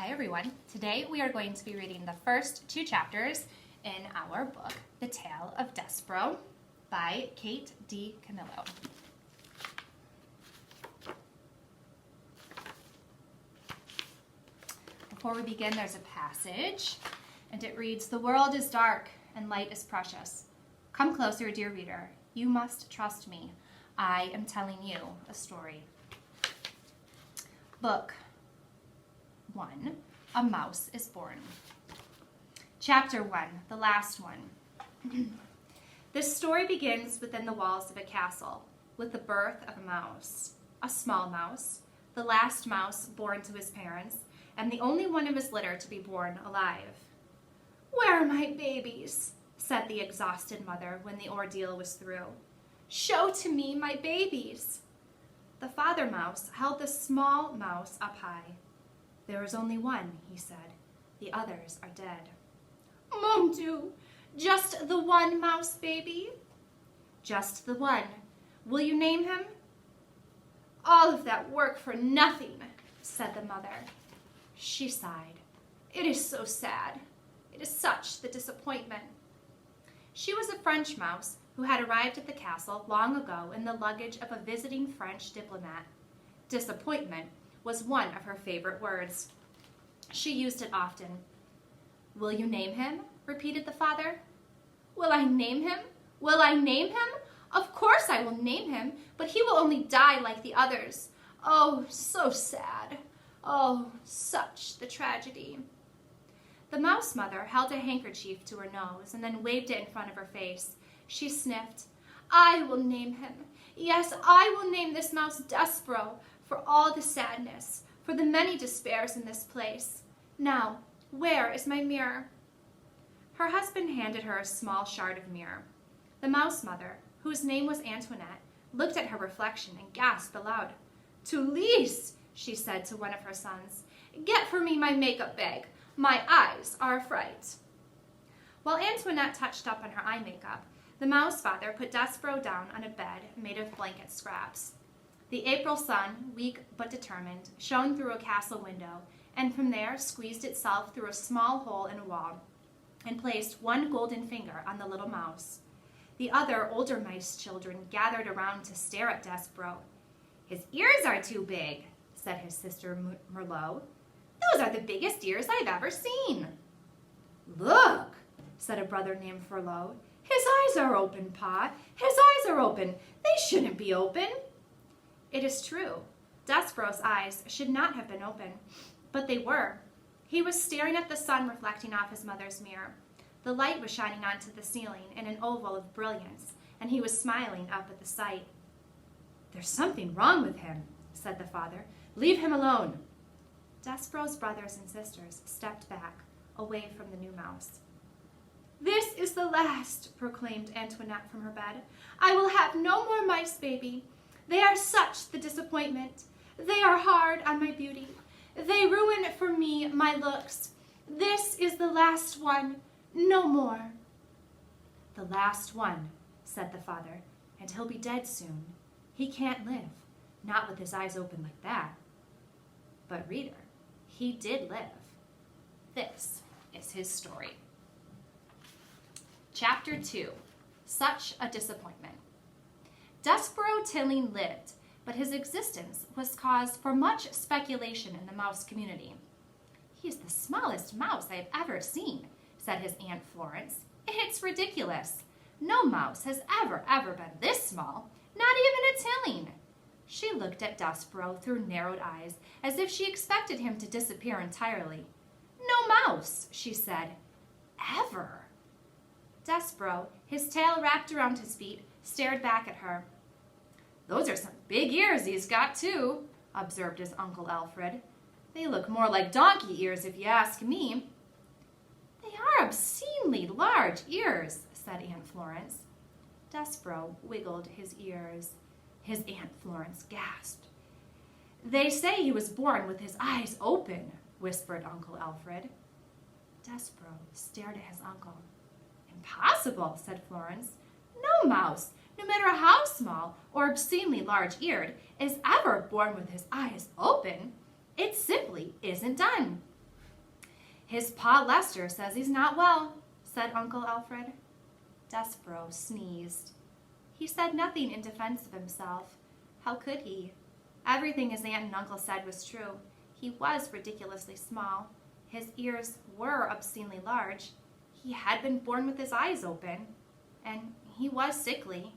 Hi everyone. Today we are going to be reading the first two chapters in our book, The Tale of Despereux by Kate D. Camillo. Before we begin, there's a passage, and it reads, "The world is dark and light is precious. Come closer, dear reader. You must trust me. I am telling you a story." Book 1, A Mouse is Born. Chapter 1, the last one. This story begins within the walls of a castle, with the birth of a mouse. A small mouse, the last mouse born to his parents, and the only one of his litter to be born alive. "Where are my babies?" said the exhausted mother when the ordeal was through. "Show to me my babies." The father mouse held the small mouse up high. "There is only one," he said. "The others are dead." "Mon Dieu, just the one mouse baby?" "Just the one. Will you name him?" "All of that work for nothing," said the mother. She sighed. "It is so sad. It is such the disappointment." She was a French mouse who had arrived at the castle long ago in the luggage of a visiting French diplomat. Disappointment was one of her favorite words. She used it often. "Will you name him?" repeated the father. "Will I name him? Will I name him? Of course I will name him, but he will only die like the others. Oh, so sad. Oh, such the tragedy." The mouse mother held a handkerchief to her nose and then waved it in front of her face. She sniffed. "I will name him. Yes, I will name this mouse Despereux, for all the sadness, for the many despairs in this place. Now, where is my mirror?" Her husband handed her a small shard of mirror. The mouse mother, whose name was Antoinette, looked at her reflection and gasped aloud. "Tulise," she said to one of her sons, "get for me my makeup bag. My eyes are a fright." While Antoinette touched up on her eye makeup, the mouse father put Despereux down on a bed made of blanket scraps. The April sun, weak but determined, shone through a castle window, and from there squeezed itself through a small hole in a wall, and placed one golden finger on the little mouse. The other older mice children gathered around to stare at Despereux. "His ears are too big," said his sister Merlot. "Those are the biggest ears I've ever seen." "Look," said a brother named Furlough. "His eyes are open, Pa. His eyes are open. They shouldn't be open." It is true. Desperoux's eyes should not have been open, but they were. He was staring at the sun reflecting off his mother's mirror. The light was shining onto the ceiling in an oval of brilliance, and he was smiling up at the sight. "There's something wrong with him," said the father. "Leave him alone." Desperoux's brothers and sisters stepped back, away from the new mouse. "This is the last," proclaimed Antoinette from her bed. "I will have no more mice, baby. They are such the disappointment. They are hard on my beauty. They ruin for me my looks. This is the last one. No more." "The last one," said the father, "and he'll be dead soon. He can't live, not with his eyes open like that." But reader, he did live. This is his story. Chapter 2, Such a Disappointment. Despereux Tilling lived, but his existence was cause for much speculation in the mouse community. "He is the smallest mouse I have ever seen," said his Aunt Florence. "It's ridiculous. No mouse has ever been this small, not even a Tilling." She looked at Despereux through narrowed eyes, as if she expected him to disappear entirely. "No mouse," she said, "ever." Despereux, his tail wrapped around his feet, stared back at her. "Those are some big ears he's got, too," observed his Uncle Alfred. "They look more like donkey ears, if you ask me." "They are obscenely large ears," said Aunt Florence. Despereux wiggled his ears. His Aunt Florence gasped. "They say he was born with his eyes open," whispered Uncle Alfred. Despereux stared at his uncle. "Impossible," said Florence. "No mouse, no matter how small or obscenely large-eared, is ever born with his eyes open. It simply isn't done." His Pa Lester says he's not well, said Uncle Alfred. Despereux sneezed. He said nothing in defense of himself. How could he? Everything his aunt and uncle said was true. He was ridiculously small. His ears were obscenely large. He had been born with his eyes open. And he was sickly.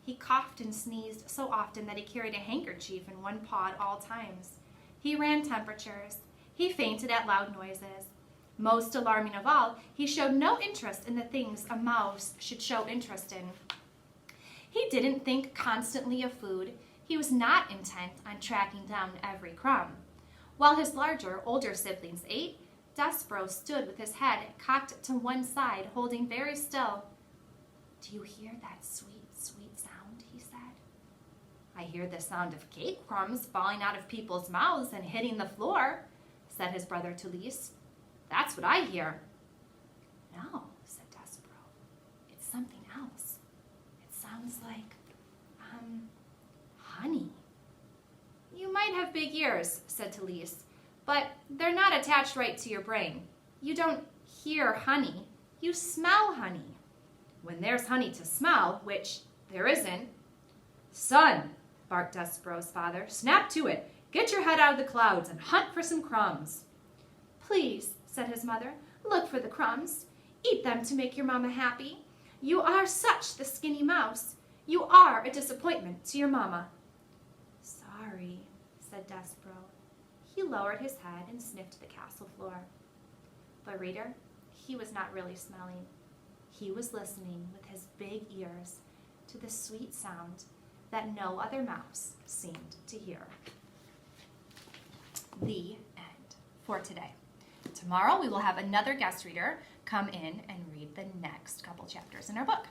He coughed and sneezed so often that he carried a handkerchief in one paw at all times. He ran temperatures. He fainted at loud noises. Most alarming of all, he showed no interest in the things a mouse should show interest in. He didn't think constantly of food. He was not intent on tracking down every crumb. While his larger, older siblings ate, Despereux stood with his head cocked to one side, holding very still. "Do you hear that sweet, sweet sound?" he said. "I hear the sound of cake crumbs falling out of people's mouths and hitting the floor," said his brother to Lise. "That's what I hear." "No," said Despereux. "It's something else. It sounds like, honey." "You might have big ears," said Talise, "but they're not attached right to your brain. You don't hear honey. You smell honey. When there's honey to smell, which there isn't." "Son," barked Desperoux's father, "snap to it. Get your head out of the clouds and hunt for some crumbs." "Please," said his mother, "look for the crumbs. Eat them to make your mamma happy. You are such the skinny mouse. You are a disappointment to your mamma." "Sorry," said Despereux. He lowered his head and sniffed the castle floor. But reader, he was not really smelling. He was listening with his big ears to the sweet sound that no other mouse seemed to hear. The end for today. Tomorrow we will have another guest reader come in and read the next couple chapters in our book.